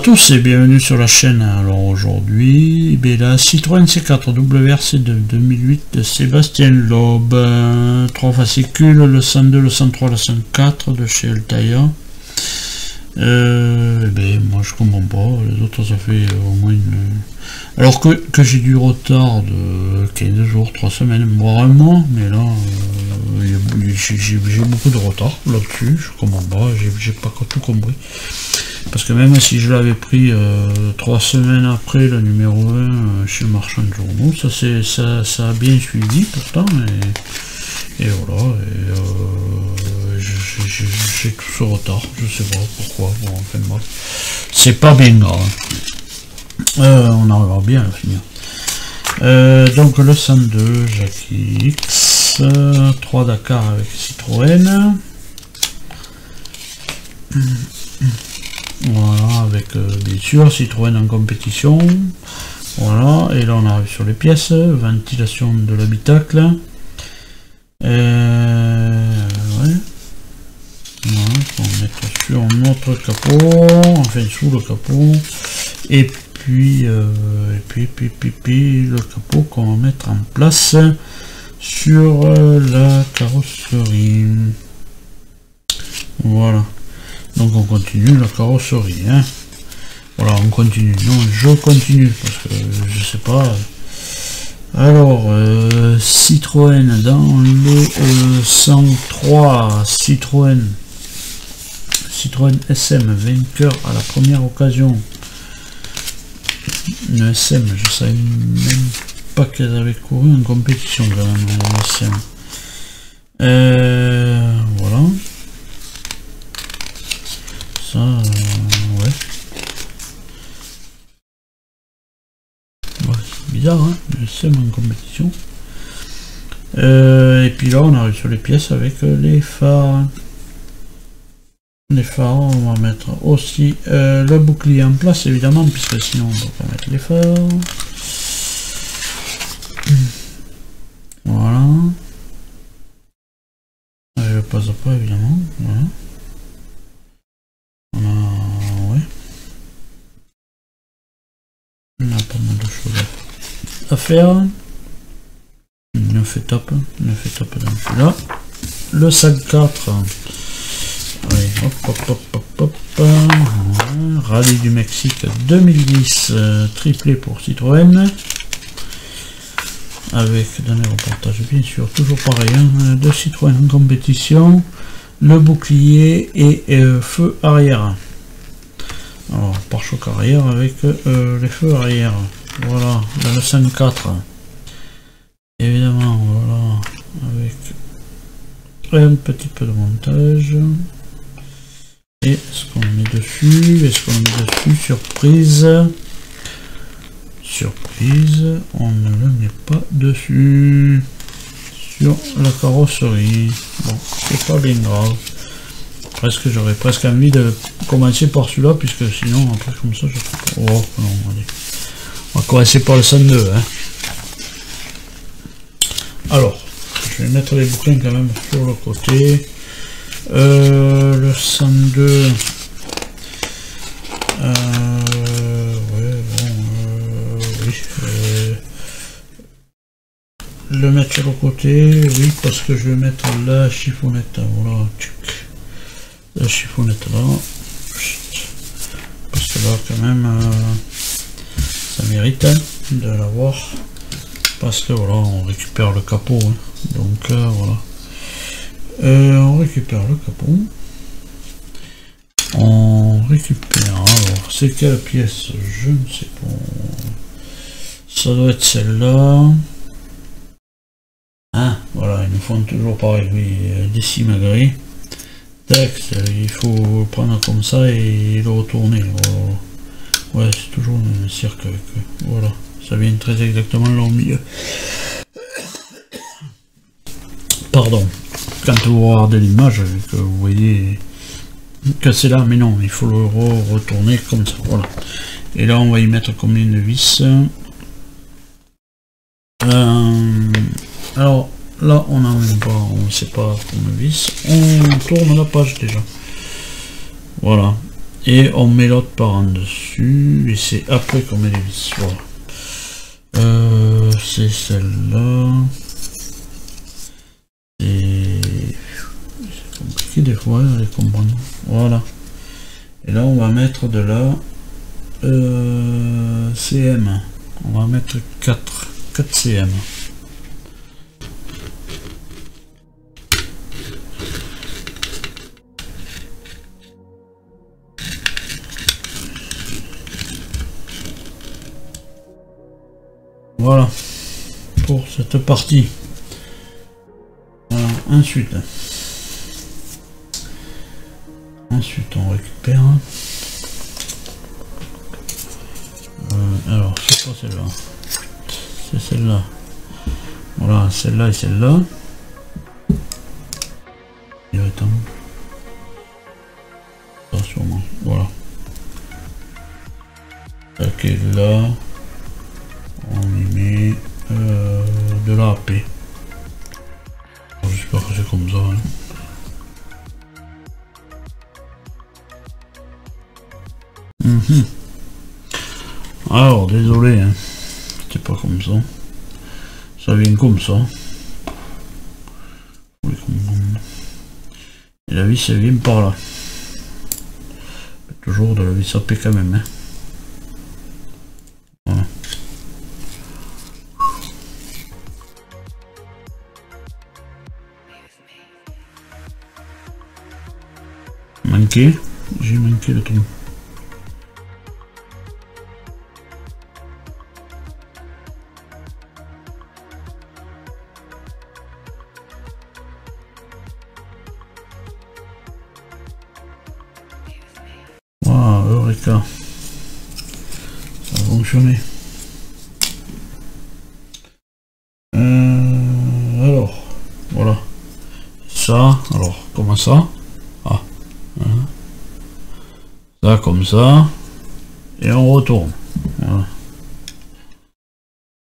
tous et bienvenue sur la chaîne. Alors aujourd'hui, la Citroën C4 WRC de 2008 de Sébastien Loeb, 3 fascicules, le 102, le 103, le 104 de chez Altaïa. Moi je comprends pas, les autres ça fait au moins une... Alors que j'ai du retard de 15 jours, 3 semaines, voire un mois, mais là j'ai beaucoup de retard là-dessus, je comprends pas, j'ai pas tout compris. Parce que même si je l'avais pris 3 semaines après le numéro 1 chez le marchand de journaux, ça a bien suivi pourtant, et voilà, j'ai tout ce retard, je sais pas pourquoi, bon, enfin moi, c'est pas bien grave, on arrivera bien à finir. Donc le 102 Jackie X, 3 Dakar avec Citroën. Voilà, avec bien sûr Citroën en compétition. Voilà, et là on arrive sur les pièces, ventilation de l'habitacle. Ouais. Voilà, on va mettre sur notre capot, enfin sous le capot, et puis le capot qu'on va mettre en place sur la carrosserie. Voilà. Donc on continue la carrosserie, hein. Voilà, on continue. Non, je continue parce que je sais pas. Alors Citroën dans le 103, Citroën SM vainqueur à la première occasion. Une SM, je savais même pas qu'elles avaient couru en compétition quand même, en SM. Voilà. Ça, ouais. C'est bizarre, hein, le SM en compétition. Et puis là, on arrive sur les pièces avec les phares. Les phares, on va mettre aussi le bouclier en place, évidemment, puisque sinon on ne peut pas mettre les phares. Voilà. Je passe pas, évidemment. Voilà. Ouais. On a pas mal de choses à faire. 9 étapes dans celui-là. Le sac 4. Allez, hop. Rallye du Mexique 2010, triplé pour Citroën. Avec dernier reportage, bien sûr, toujours pareil, hein, de Citroën en compétition. Le bouclier et feu arrière. Alors pare-choc arrière avec les feux arrière. Voilà, dans le 5.4. Évidemment, voilà, avec un petit peu de montage. Et ce qu'on met dessus, surprise. Surprise, on ne le met pas dessus. Sur la carrosserie. Bon, c'est pas bien grave. Presque, j'aurais presque envie de commencer par celui-là, puisque sinon, après comme ça, je trouve pas. Oh non, allez. On va commencer par le 102. Hein. Alors, je vais mettre les bouclins quand même sur le côté. Le 102. Le mettre sur le côté, oui, parce que je vais mettre la chiffonnette, voilà, la chiffonnette là, parce que là quand même ça mérite de l'avoir, parce que voilà, on récupère le capot, hein. Donc voilà, on récupère le capot, alors c'est quelle pièce, je ne sais pas, ça doit être celle-là. Ah, voilà, ils nous font toujours pareil, oui, décime gris. Tac, il faut le prendre comme ça et le retourner. Voilà. Ouais, c'est toujours un cercle avec eux. Voilà, ça vient très exactement là au milieu. Pardon, quand vous regardez l'image, que vous voyez que c'est là, mais non, il faut le retourner comme ça. Voilà. Et là, on va y mettre combien de vis? Alors là on n'a même pas, on ne sait pas tournevis, on tourne la page déjà. Voilà. Et on met l'autre par en dessus, et c'est après qu'on met les vis. Voilà. C'est celle-là. C'est compliqué des fois à les comprendre. Voilà. Et là on va mettre de la CM. On va mettre 4 CM. Voilà pour cette partie. Voilà. Ensuite on récupère. Alors c'est quoi celle-là? C'est celle-là. Voilà, celle-là et celle-là. Il attend. Pas sûrement. Voilà. Ok, là. On y met de la AP. J'espère que c'est comme ça. Hein. Alors, désolé, hein. C'était pas comme ça. Ça vient comme ça. Et la vis, elle vient par là. Toujours de la vis AP quand même. Hein. Voilà. J'ai manqué le trou. Voilà, Eureka. Ça a fonctionné. Alors, voilà. Ça, alors, comment ça? Ah, voilà. Ça comme ça, et on retourne. Voilà.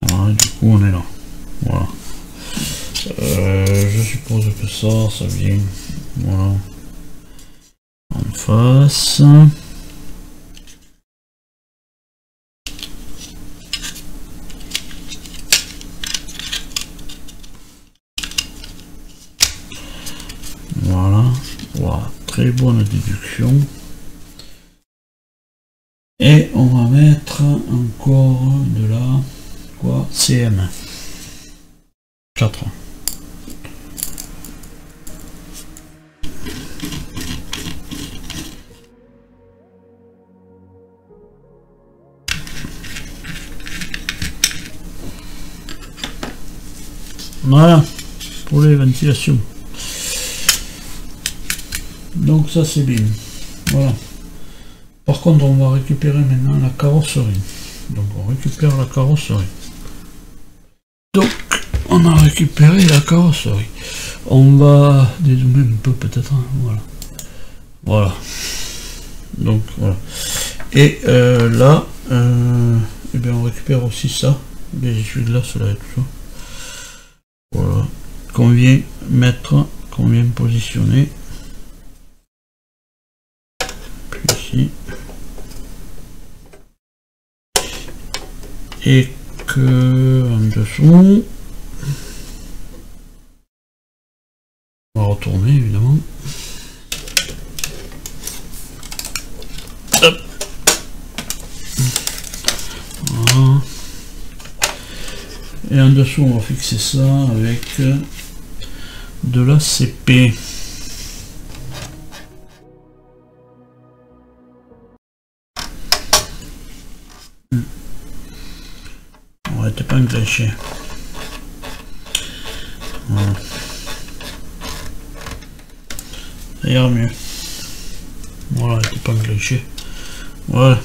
Voilà, du coup on est là. Voilà. Je suppose que ça vient. Voilà. En face. Voilà. Voilà. Très bonne déduction. Et on va mettre encore de la quoi CM 4. Voilà pour les ventilations. Donc ça c'est bien. Voilà. Par contre, on va récupérer maintenant la carrosserie. Donc, on récupère la carrosserie. Donc, on a récupéré la carrosserie. On va dézoomer un peu peut-être. Hein, voilà. Voilà. Donc, voilà. Et là, eh bien, on récupère aussi ça. Les essuie-glaces là et tout ça. Voilà. Qu'on vient mettre, qu'on vient positionner. Puis ici. Et que en dessous, on va retourner évidemment. Hop. Voilà. Et en dessous, on va fixer ça avec de la CP. Ouais, t'es pas enclenché. Voilà. Ça ira mieux. Voilà, t'es pas enclenché. Voilà.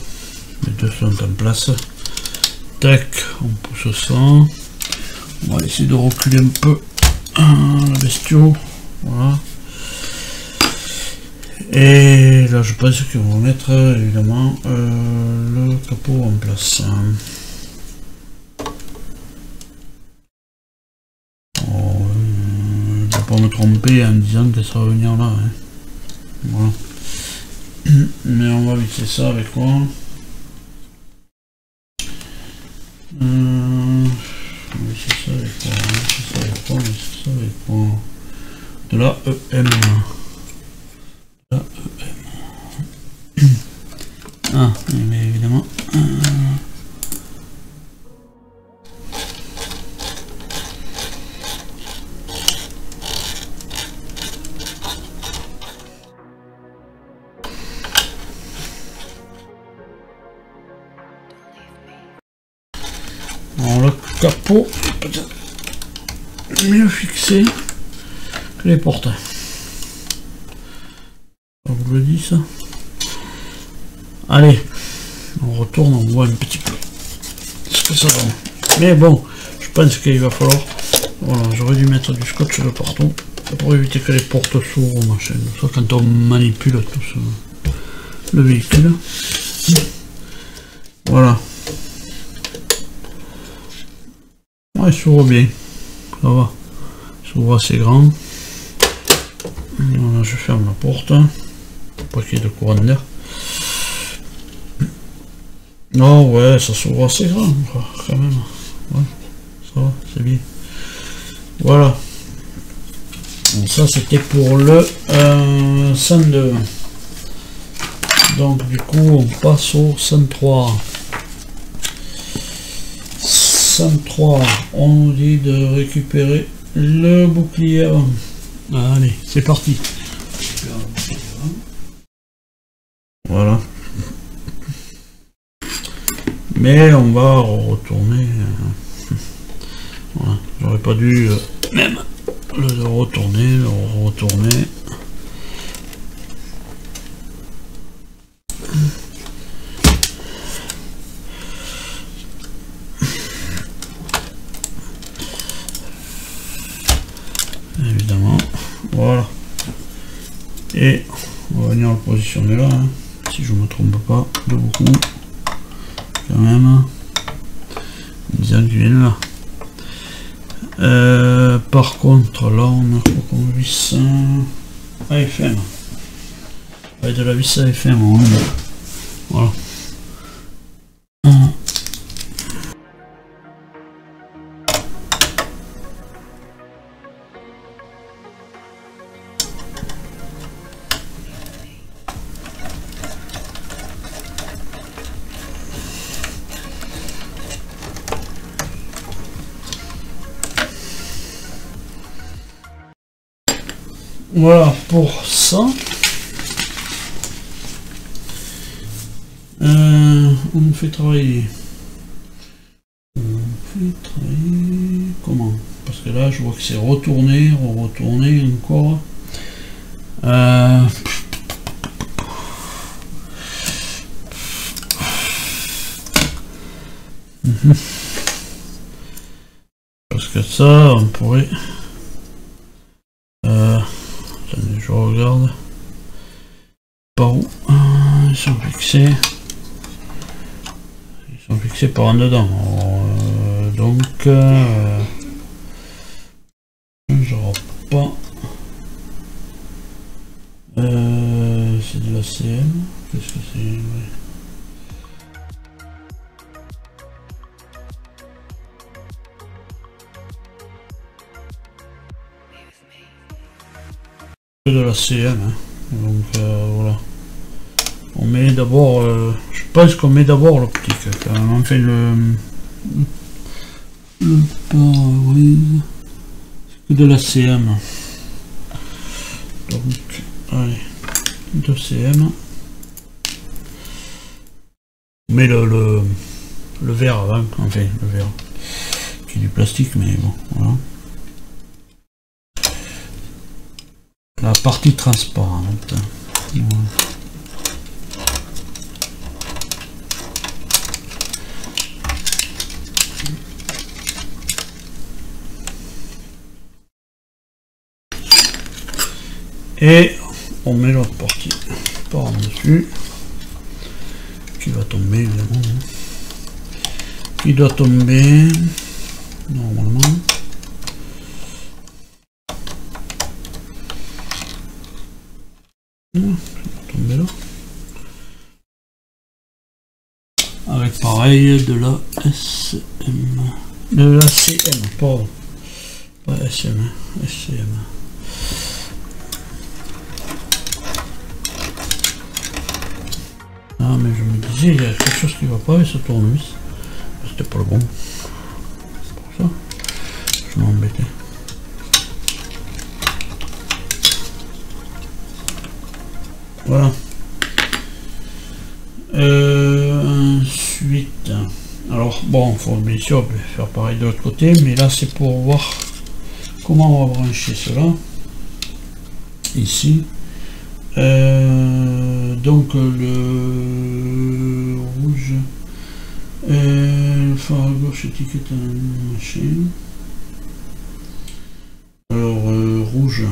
Les deux sont en place. Tac, on pousse ça. On va essayer de reculer un peu la bestiole. Voilà. Et là, je pense qu'on va mettre évidemment le capot en place. Je ne vais pas me tromper en disant que ça va venir là. Hein. Voilà. Mais on va visser ça avec quoi? On va visser ça avec quoi? On va visser ça avec quoi? De la EM. De la EM. Ah, mais évidemment. Alors le capot est peut-être mieux fixé que les portes. On vous le dit ça. Allez, on retourne, on voit un petit peu ce que ça donne. Mais bon, je pense qu'il va falloir. Voilà, j'aurais dû mettre du scotch de partout pour éviter que les portes s'ouvrent, machin. Ça quand on manipule tout ça, le véhicule. Voilà. Ouais, il s'ouvre bien, ça va, il s'ouvre assez grand. Voilà, je ferme la porte, pour pas qu'il y ait de courant d'air. Non, ouais, ça s'ouvre assez grand, quand même. Ouais, ça va, c'est bien. Voilà. Donc ça, c'était pour le 102. Donc, du coup, on passe au 103. 103, on nous dit de récupérer le bouclier avant. Allez, c'est parti. Voilà. Mais on va retourner. Voilà. J'aurais pas dû même le retourner, Évidemment. Voilà. Et on va venir le positionner là, hein, si je me trompe pas de beaucoup. Quand même. Disons qu'il vienne là. Par contre, là, on a quoi comme vis AFM. Avec de la vis AFM, voilà. Voilà pour ça. On nous fait travailler. Comment? Parce que là, je vois que c'est retourné encore. Parce que ça, on pourrait. Attendez, je regarde. Par où ils sont fixés. Ils sont fixés par en dedans. Alors, donc, j'aurai pas. C'est de la CM. Qu'est-ce que c'est? Ouais. De la CM, hein. Donc voilà. On met d'abord, je pense qu'on met d'abord l'optique quand même. On fait le pare-brise, c'est que de la CM. Donc allez, 2 CM. On met le verre avant, enfin le verre qui est du plastique, mais bon, voilà. La partie transparente. Voilà. Et on met l'autre partie par en dessus, qui va tomber évidemment, qui doit tomber normalement. Tomber là. pareil de la SM. De la CM, pas SM, SCM. Ah mais je me disais, il y a quelque chose qui va pas avec ce tournevis. C'était pas le bon. C'est pour ça. Je m'embêtais. Voilà. Ensuite, alors bon, faut bien sûr faire pareil de l'autre côté, mais là c'est pour voir comment on va brancher cela ici. Donc le rouge, phare à gauche, étiquette machin. Alors rouge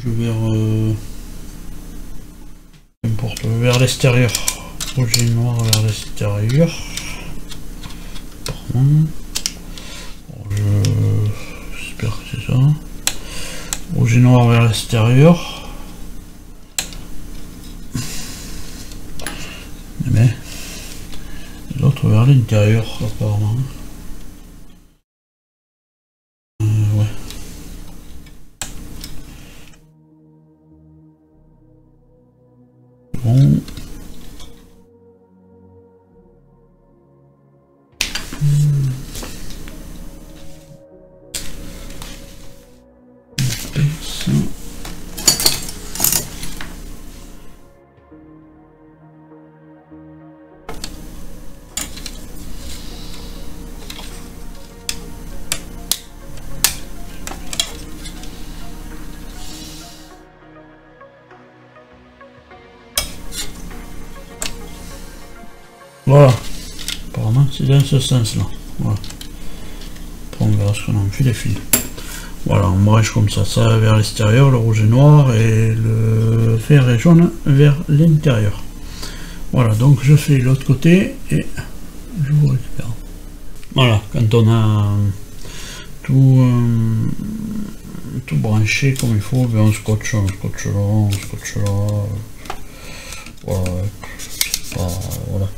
vers n'importe, vers l'extérieur, rouge et noir vers l'extérieur. J'espère que c'est ça. Rouge et noir vers l'extérieur. Mais l'autre vers l'intérieur apparemment. Ouais. Bon. Voilà, apparemment c'est dans ce sens là. Voilà. Après on verra ce qu'on en fait les fils. Voilà, on branche comme ça, ça vers l'extérieur, le rouge et noir, et le vert et jaune vers l'intérieur. Voilà, donc je fais l'autre côté et je vous récupère. Voilà, quand on a tout branché comme il faut, ben on scotche là, on scotche là. Voilà, voilà.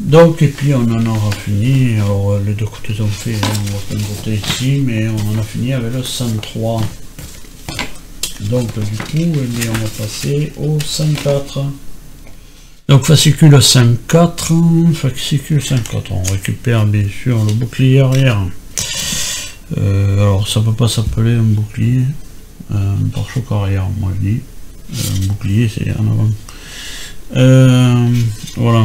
Donc, et puis on en aura fini. Alors les deux côtés sont faits, on va prendre le côté ici, mais on en a fini avec le 103. Donc du coup, eh bien, on va passer au 104. Donc fascicule 104, on récupère bien sûr le bouclier arrière. Alors ça peut pas s'appeler un bouclier, un pare-choc arrière, moi je dis. Un bouclier c'est en avant. Voilà.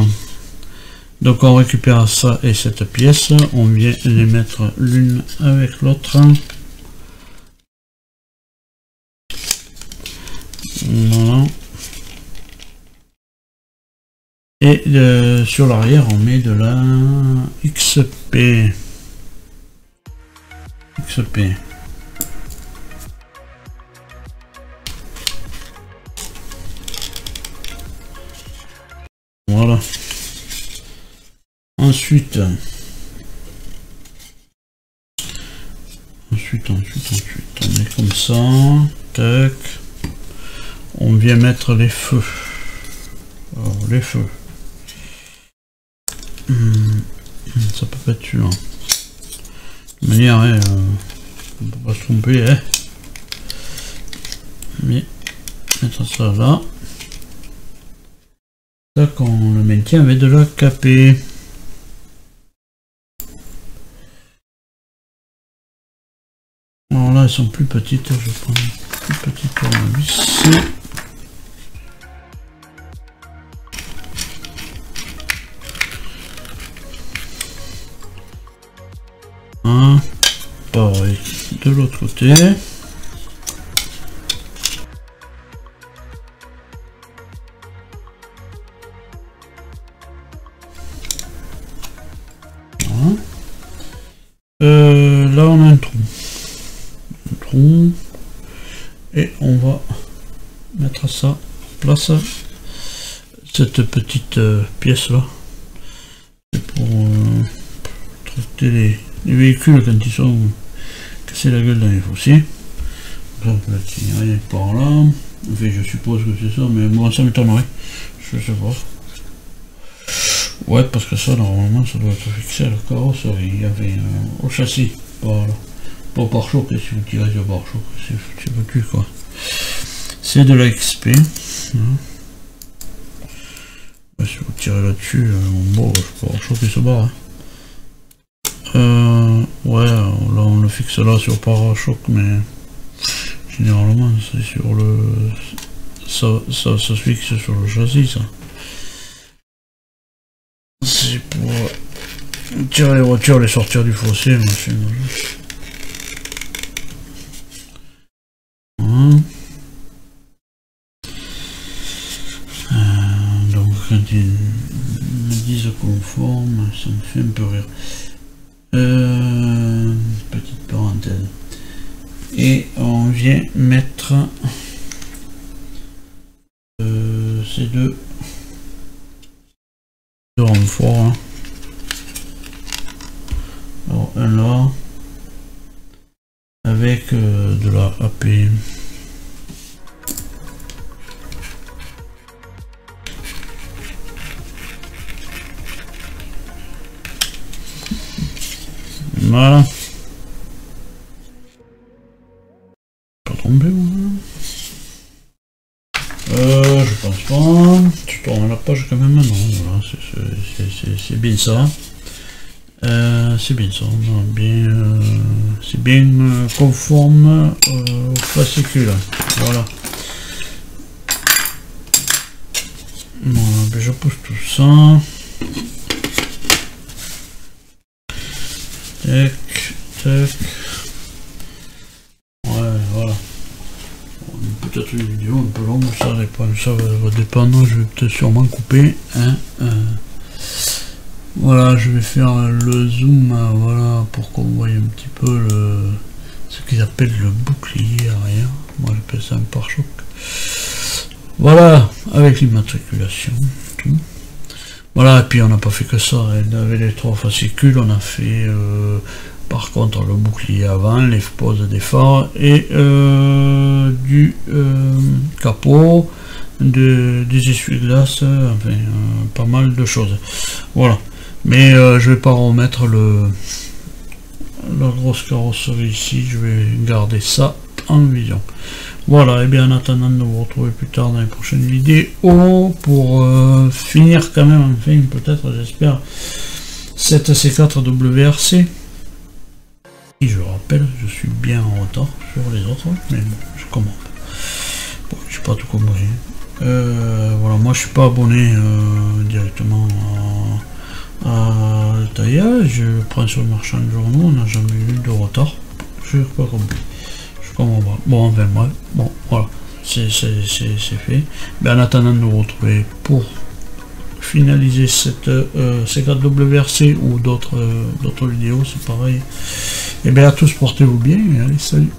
Donc on récupère ça et cette pièce, on vient les mettre l'une avec l'autre. Voilà. Et sur l'arrière on met de la XP. Voilà. Ensuite, on est comme ça, tac, on vient mettre les feux. Alors, les feux, ça peut pas être celui-là. De manière, hein, on peut pas se tromper, hein. Mais mettre ça là, tac, on le maintient avec de la KP. Alors là, elles sont plus petites, je prends une plus petite tournevis. Pareil, de l'autre côté. Voilà. Là, on a un trou. Et on va mettre ça en place, cette petite pièce là, c'est pour traiter les véhicules quand ils sont cassés la gueule dans les fossiers. Donc là, il par là, enfin, je suppose que c'est ça, mais moi ça m'étonnerait, je sais pas. Ouais, parce que ça, normalement, ça doit être fixé à la carrosserie. Il y avait au châssis, pas pare-choc, et si vous tirez le pare-choc, c'est foutu, quoi. C'est de la XP. Si vous tirez là-dessus, bon, je peux pare-choc, il se barre. Ouais, là, on le fixe là sur pare-choc, mais généralement, c'est sur le... Ça se fixe sur le châssis, ça. C'est pour tirer les voitures, les sortir du fossé, machin. Donc quand ils me disent conforme, ça me fait un peu rire. Petite parenthèse. Et on vient mettre ces deux renforts. Hein. Alors un là avec de la AP. Voilà. Pas tombé moi. Je pense pas. Tu tournes la page quand même, non, voilà, c'est bien ça. C'est bien ça, c'est bien conforme au fascicule. Voilà. Voilà, ben je pousse tout ça. Tac, tac. Ouais, voilà. Peut-être une vidéo un peu longue, ça va dépendre, je vais peut-être sûrement couper. Hein, voilà, je vais faire le zoom, voilà, pour qu'on voie un petit peu ce qu'ils appellent le bouclier arrière. Moi j'appelle ça un pare-choc. Voilà, avec l'immatriculation, tout. Voilà, et puis on n'a pas fait que ça, hein. Avec les trois fascicules, on a fait par contre le bouclier avant, les poses des phares et du capot, des essuie-glaces, enfin pas mal de choses. Voilà, mais je vais pas remettre la grosse carrosserie ici, je vais garder ça en vision. Voilà, et bien en attendant de vous retrouver plus tard dans les prochaines vidéos pour finir quand même enfin peut-être j'espère cette C4 WRC. Et je rappelle, je suis bien en retard sur les autres, mais bon, je commande. Bon, j'ai pas tout compris. Voilà, moi je suis pas abonné directement à taillage, je prends sur le marchand de journaux, on n'a jamais eu de retard. Je n'ai pas compris. Bon, enfin bref, bon voilà, c'est fait. Ben, en attendant de nous retrouver pour finaliser cette C4 WRC ou d'autres vidéos, c'est pareil. Et bien à tous, portez-vous bien et allez, salut.